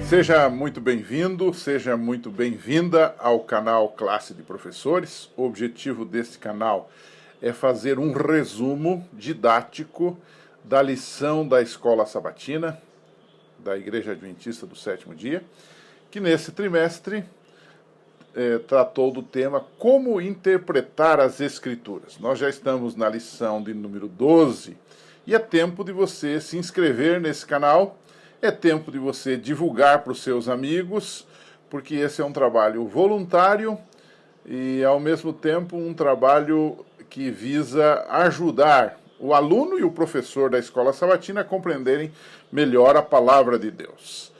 Seja muito bem-vindo, seja muito bem-vinda ao canal Classe de Professores. O objetivo desse canal é fazer um resumo didático da lição da Escola Sabatina, da Igreja Adventista do Sétimo Dia, que nesse trimestre tratou do tema Como Interpretar as Escrituras. Nós já estamos na lição de número 12 e é tempo de você se inscrever nesse canal. É tempo de você divulgar para os seus amigos, porque esse é um trabalho voluntário e, ao mesmo tempo, um trabalho que visa ajudar o aluno e o professor da Escola Sabatina a compreenderem melhor a Palavra de Deus.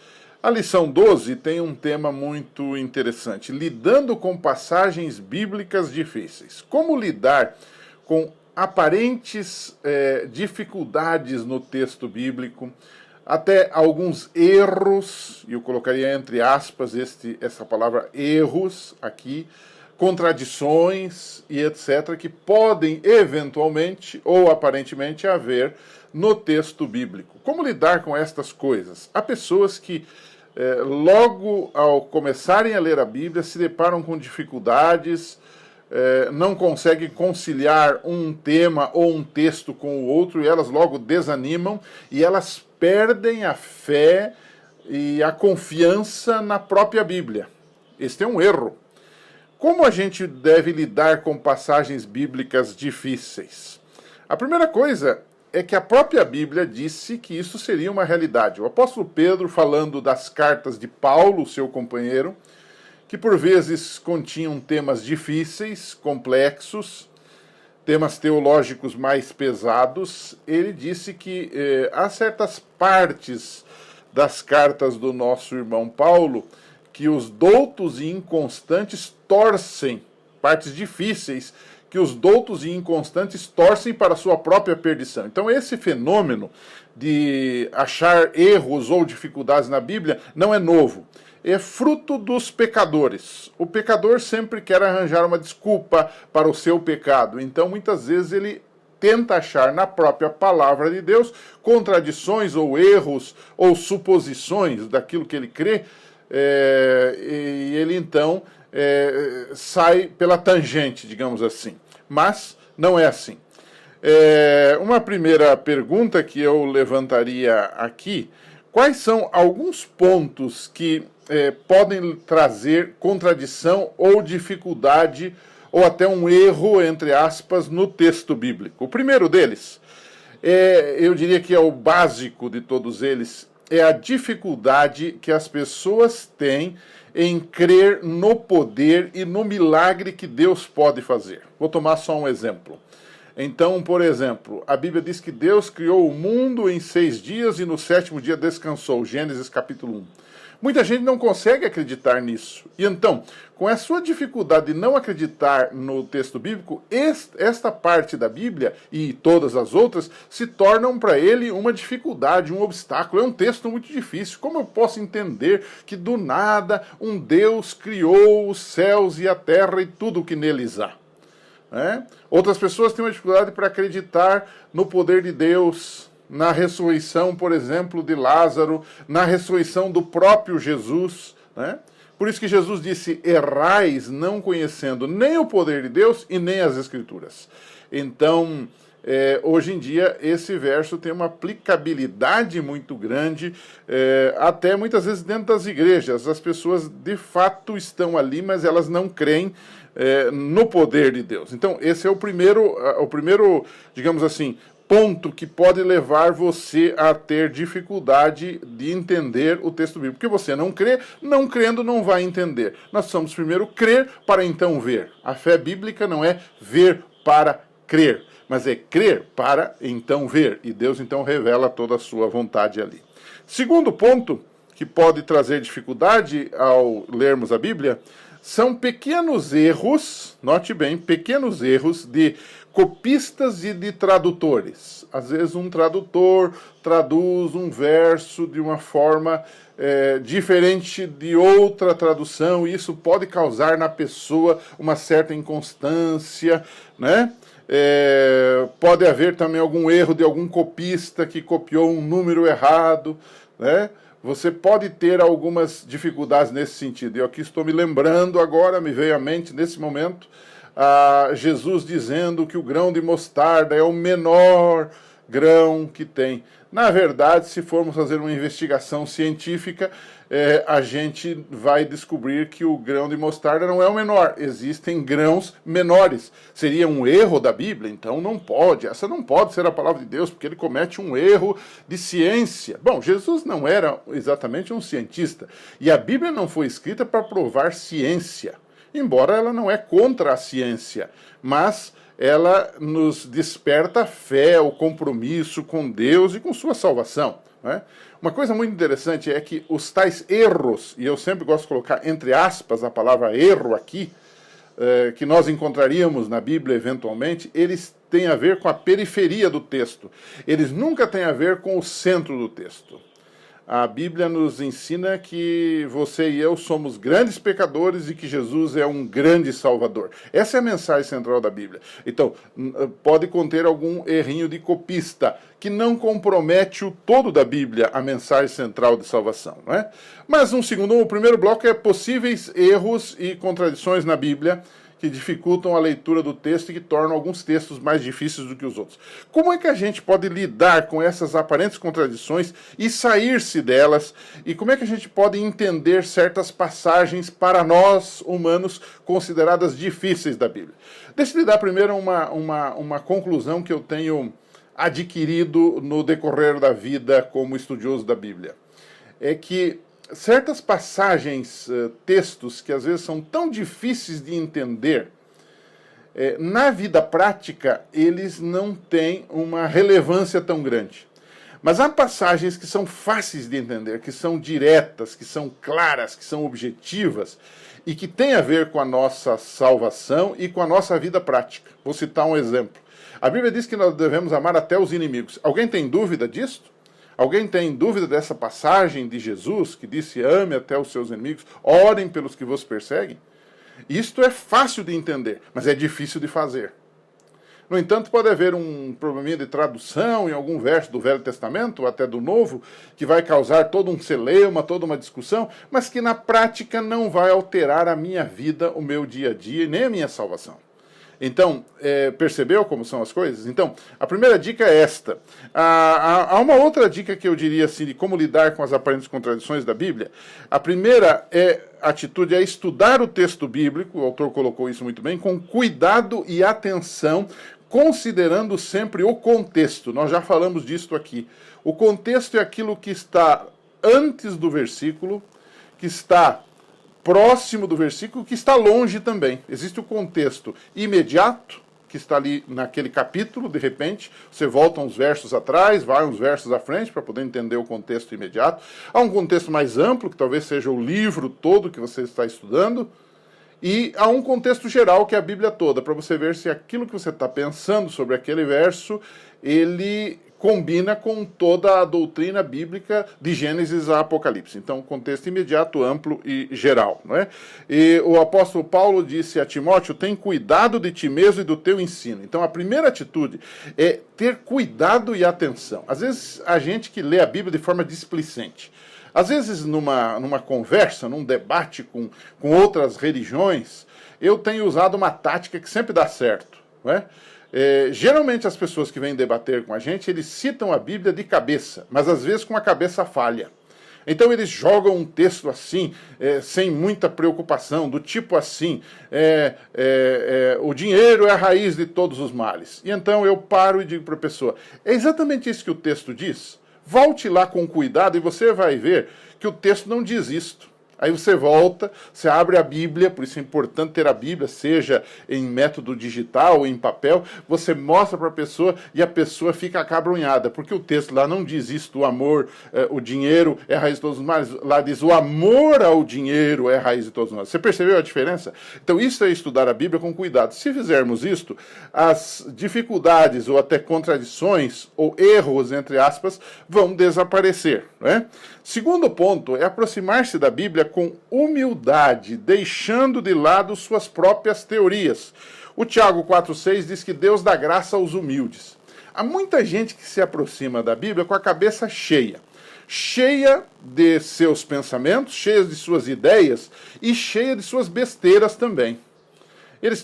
A lição 12 tem um tema muito interessante, lidando com passagens bíblicas difíceis. Como lidar com aparentes dificuldades no texto bíblico, até alguns erros, e eu colocaria entre aspas essa palavra erros aqui, contradições e etc., que podem eventualmente ou aparentemente haver no texto bíblico. Como lidar com estas coisas? Há pessoas que logo ao começarem a ler a Bíblia se deparam com dificuldades, não conseguem conciliar um tema ou um texto com o outro e elas logo desanimam e elas perdem a fé e a confiança na própria Bíblia. Este é um erro. Como a gente deve lidar com passagens bíblicas difíceis? A primeira coisa é que a própria Bíblia disse que isso seria uma realidade. O apóstolo Pedro, falando das cartas de Paulo, seu companheiro, que por vezes continham temas difíceis, complexos, temas teológicos mais pesados, ele disse que há certas partes das cartas do nosso irmão Paulo que os doutos e inconstantes torcem, partes difíceis, que os doutos e inconstantes torcem para a sua própria perdição. Então esse fenômeno de achar erros ou dificuldades na Bíblia não é novo. É fruto dos pecadores. O pecador sempre quer arranjar uma desculpa para o seu pecado. Então, muitas vezes, ele tenta achar na própria palavra de Deus contradições ou erros ou suposições daquilo que ele crê, e ele, então, sai pela tangente, digamos assim. Mas não é assim. Uma primeira pergunta que eu levantaria aqui: quais são alguns pontos que podem trazer contradição ou dificuldade, ou até um erro, entre aspas, no texto bíblico? O primeiro deles, eu diria que é o básico de todos eles, é a dificuldade que as pessoas têm em crer no poder e no milagre que Deus pode fazer. Vou tomar só um exemplo. Então, por exemplo, a Bíblia diz que Deus criou o mundo em 6 dias e no 7º dia descansou, Gênesis capítulo 1. Muita gente não consegue acreditar nisso. E então, com a sua dificuldade de não acreditar no texto bíblico, esta parte da Bíblia e todas as outras se tornam para ele uma dificuldade, um obstáculo. É um texto muito difícil. Como eu posso entender que do nada um Deus criou os céus e a terra e tudo o que neles há? Outras pessoas têm uma dificuldade para acreditar no poder de Deus, na ressurreição, por exemplo, de Lázaro, na ressurreição do próprio Jesus. Por isso que Jesus disse: errais não conhecendo nem o poder de Deus e nem as Escrituras. Então, hoje em dia, esse verso tem uma aplicabilidade muito grande, até muitas vezes dentro das igrejas. As pessoas, de fato, estão ali, mas elas não creem no poder de Deus. Então, esse é o primeiro, digamos assim, ponto que pode levar você a ter dificuldade de entender o texto bíblico. Porque você não crê, não crendo não vai entender. Nós precisamos primeiro crer para então ver. A fé bíblica não é ver para crer, mas é crer para então ver. E Deus então revela toda a sua vontade ali. Segundo ponto que pode trazer dificuldade ao lermos a Bíblia são pequenos erros, note bem, pequenos erros de copistas e de tradutores. Às vezes um tradutor traduz um verso de uma forma diferente de outra tradução, e isso pode causar na pessoa uma certa inconstância, né? Pode haver também algum erro de algum copista que copiou um número errado, né? você pode ter algumas dificuldades nesse sentido. Eu aqui estou me lembrando agora, me veio à mente nesse momento, Jesus dizendo que o grão de mostarda é o menor grão que tem. Na verdade, se formos fazer uma investigação científica, a gente vai descobrir que o grão de mostarda não é o menor. Existem grãos menores. Seria um erro da Bíblia? Então não pode. Essa não pode ser a palavra de Deus, porque ele comete um erro de ciência. Bom, Jesus não era exatamente um cientista. E a Bíblia não foi escrita para provar ciência. Embora ela não é contra a ciência, mas ela nos desperta a fé, o compromisso com Deus e com sua salvação. Né? Uma coisa muito interessante é que os tais erros, e eu sempre gosto de colocar entre aspas a palavra erro aqui, que nós encontraríamos na Bíblia eventualmente, eles têm a ver com a periferia do texto. Eles nunca têm a ver com o centro do texto. A Bíblia nos ensina que você e eu somos grandes pecadores e que Jesus é um grande salvador. Essa é a mensagem central da Bíblia. Então, pode conter algum errinho de copista, que não compromete o todo da Bíblia, a mensagem central de salvação. Não é? Mas o primeiro bloco é possíveis erros e contradições na Bíblia, que dificultam a leitura do texto e que tornam alguns textos mais difíceis do que os outros. Como é que a gente pode lidar com essas aparentes contradições e sair-se delas? E como é que a gente pode entender certas passagens para nós, humanos, consideradas difíceis da Bíblia? Deixa eu lhe dar primeiro uma conclusão que eu tenho adquirido no decorrer da vida como estudioso da Bíblia. É que certas passagens, textos que às vezes são tão difíceis de entender, na vida prática eles não têm uma relevância tão grande. Mas há passagens que são fáceis de entender, que são diretas, que são claras, que são objetivas e que têm a ver com a nossa salvação e com a nossa vida prática. Vou citar um exemplo. A Bíblia diz que nós devemos amar até os inimigos. Alguém tem dúvida disso? Alguém tem dúvida dessa passagem de Jesus, que disse, ame até os seus inimigos, orem pelos que vos perseguem? Isto é fácil de entender, mas é difícil de fazer. No entanto, pode haver um probleminha de tradução em algum verso do Velho Testamento, ou até do Novo, que vai causar todo um celeuma, toda uma discussão, mas que na prática não vai alterar a minha vida, o meu dia a dia, e nem a minha salvação. Então, percebeu como são as coisas? Então, a primeira dica é esta. Há uma outra dica que eu diria assim, de como lidar com as aparentes contradições da Bíblia. A primeira atitude é estudar o texto bíblico, o autor colocou isso muito bem, com cuidado e atenção, considerando sempre o contexto. Nós já falamos disso aqui. O contexto é aquilo que está antes do versículo, que está próximo do versículo, que está longe também. Existe o contexto imediato, que está ali naquele capítulo, de repente, você volta uns versos atrás, vai uns versos à frente, para poder entender o contexto imediato. Há um contexto mais amplo, que talvez seja o livro todo que você está estudando, e há um contexto geral, que é a Bíblia toda, para você ver se aquilo que você está pensando sobre aquele verso, ele combina com toda a doutrina bíblica de Gênesis a Apocalipse. Então, contexto imediato, amplo e geral. Não é? E o apóstolo Paulo disse a Timóteo, tem cuidado de ti mesmo e do teu ensino. Então, a primeira atitude é ter cuidado e atenção. Às vezes, a gente que lê a Bíblia de forma displicente. Às vezes, numa conversa, num debate com outras religiões, eu tenho usado uma tática que sempre dá certo. Não é? Geralmente as pessoas que vêm debater com a gente, eles citam a Bíblia de cabeça, mas às vezes com a cabeça falha. Então eles jogam um texto assim, sem muita preocupação, do tipo assim, o dinheiro é a raiz de todos os males. E então eu paro e digo para a pessoa, é exatamente isso que o texto diz? Volte lá com cuidado e você vai ver que o texto não diz isto. Aí você volta, você abre a Bíblia, por isso é importante ter a Bíblia, seja em método digital ou em papel, você mostra para a pessoa e a pessoa fica acabrunhada, porque o texto lá não diz isto, o amor, o dinheiro é a raiz de todos os males, lá diz o amor ao dinheiro é a raiz de todos os males. Você percebeu a diferença? Então isso é estudar a Bíblia com cuidado. Se fizermos isto, as dificuldades ou até contradições ou erros, entre aspas, vão desaparecer. Não é? Segundo ponto é aproximar-se da Bíblia com humildade, deixando de lado suas próprias teorias. O Tiago 4,6 diz que Deus dá graça aos humildes. Há muita gente que se aproxima da Bíblia com a cabeça cheia, cheia de seus pensamentos, cheia de suas ideias e cheia de suas besteiras também. Eles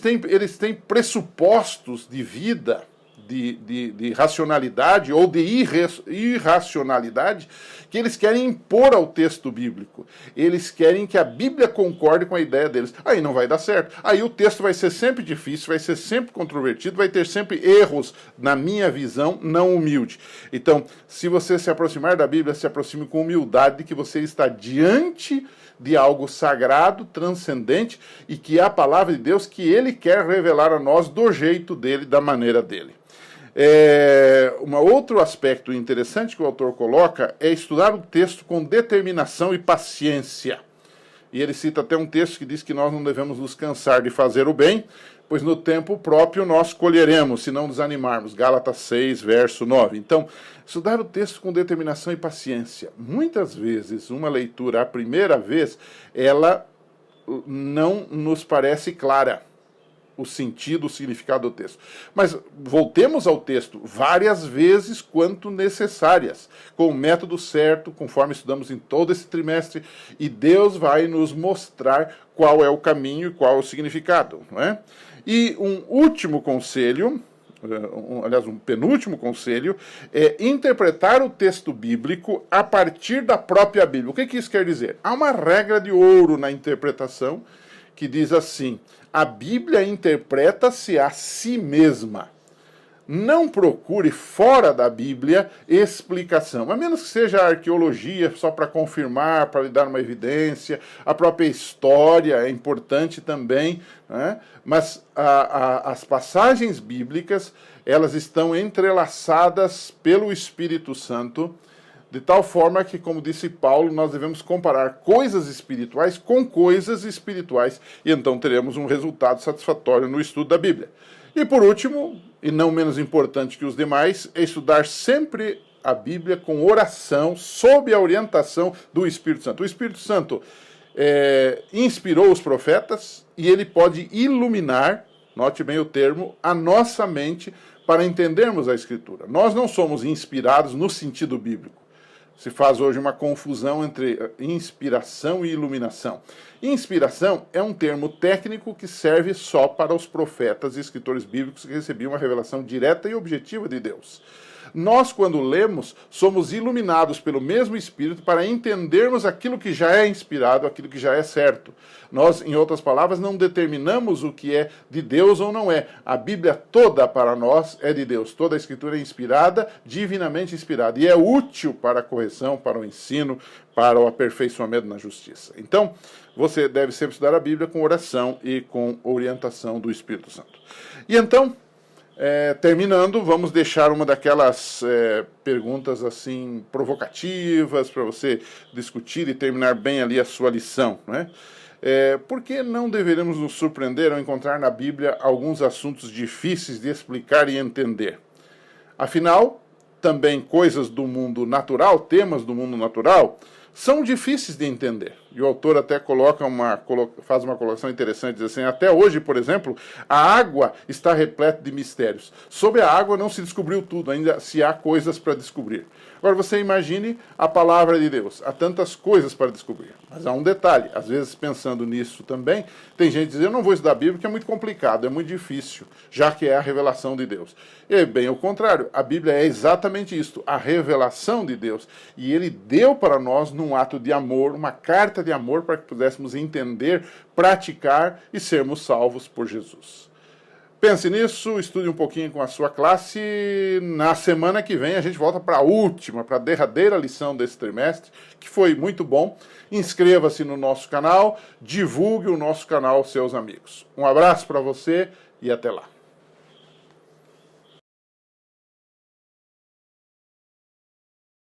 têm pressupostos de vida, de racionalidade ou de irracionalidade que eles querem impor ao texto bíblico. Eles querem que a Bíblia concorde com a ideia deles. Aí não vai dar certo. Aí o texto vai ser sempre difícil, vai ser sempre controvertido, vai ter sempre erros, na minha visão, não humilde. Então, se você se aproximar da Bíblia, se aproxime com humildade de que você está diante de algo sagrado, transcendente, e que é a palavra de Deus que ele quer revelar a nós do jeito dele, da maneira dele. Um outro aspecto interessante que o autor coloca é estudar o texto com determinação e paciência. E ele cita até um texto que diz que nós não devemos nos cansar de fazer o bem, pois no tempo próprio nós colheremos, se não desanimarmos. Gálatas 6, verso 9. Então, estudar o texto com determinação e paciência. Muitas vezes, uma leitura, a primeira vez, ela não nos parece clara. O sentido, o significado do texto. Mas voltemos ao texto várias vezes quanto necessárias, com o método certo, conforme estudamos em todo esse trimestre, e Deus vai nos mostrar qual é o caminho e qual é o significado. Não é? E um último conselho, aliás, um penúltimo conselho, é interpretar o texto bíblico a partir da própria Bíblia. O que isso quer dizer? Há uma regra de ouro na interpretação que diz assim: a Bíblia interpreta-se a si mesma. Não procure fora da Bíblia explicação, a menos que seja arqueologia, só para confirmar, para lhe dar uma evidência. A própria história é importante também, né? Mas as passagens bíblicas, elas estão entrelaçadas pelo Espírito Santo, de tal forma que, como disse Paulo, nós devemos comparar coisas espirituais com coisas espirituais, e então teremos um resultado satisfatório no estudo da Bíblia. E por último, e não menos importante que os demais, é estudar sempre a Bíblia com oração, sob a orientação do Espírito Santo. O Espírito Santo inspirou os profetas, e ele pode iluminar, note bem o termo, a nossa mente para entendermos a Escritura. Nós não somos inspirados no sentido bíblico. Se faz hoje uma confusão entre inspiração e iluminação. Inspiração é um termo técnico que serve só para os profetas e escritores bíblicos que recebiam uma revelação direta e objetiva de Deus. Nós, quando lemos, somos iluminados pelo mesmo Espírito para entendermos aquilo que já é inspirado, aquilo que já é certo. Nós, em outras palavras, não determinamos o que é de Deus ou não é. A Bíblia toda para nós é de Deus. Toda a Escritura é inspirada, divinamente inspirada. E é útil para a correção, para o ensino, para o aperfeiçoamento na justiça. Então, você deve sempre estudar a Bíblia com oração e com orientação do Espírito Santo. E então, terminando, vamos deixar uma daquelas perguntas assim provocativas para você discutir e terminar bem ali a sua lição, não é? Por que não deveríamos nos surpreender ao encontrar na Bíblia alguns assuntos difíceis de explicar e entender? Afinal, também coisas do mundo natural, temas do mundo natural, são difíceis de entender. E o autor até faz uma colocação interessante, diz assim: até hoje, por exemplo, a água está repleta de mistérios. Sobre a água não se descobriu tudo, ainda se há coisas para descobrir. Agora você imagine a palavra de Deus, há tantas coisas para descobrir. Mas há um detalhe, às vezes pensando nisso também, tem gente que diz: eu não vou estudar a Bíblia porque é muito complicado, é muito difícil, já que é a revelação de Deus. E bem ao contrário, a Bíblia é exatamente isto, a revelação de Deus. E ele deu para nós num ato de amor, uma carta de amor para que pudéssemos entender, praticar e sermos salvos por Jesus. Pense nisso, estude um pouquinho com a sua classe. Na semana que vem a gente volta para a derradeira lição desse trimestre, que foi muito bom. Inscreva-se no nosso canal, divulgue o nosso canal aos seus amigos. Um abraço para você e até lá.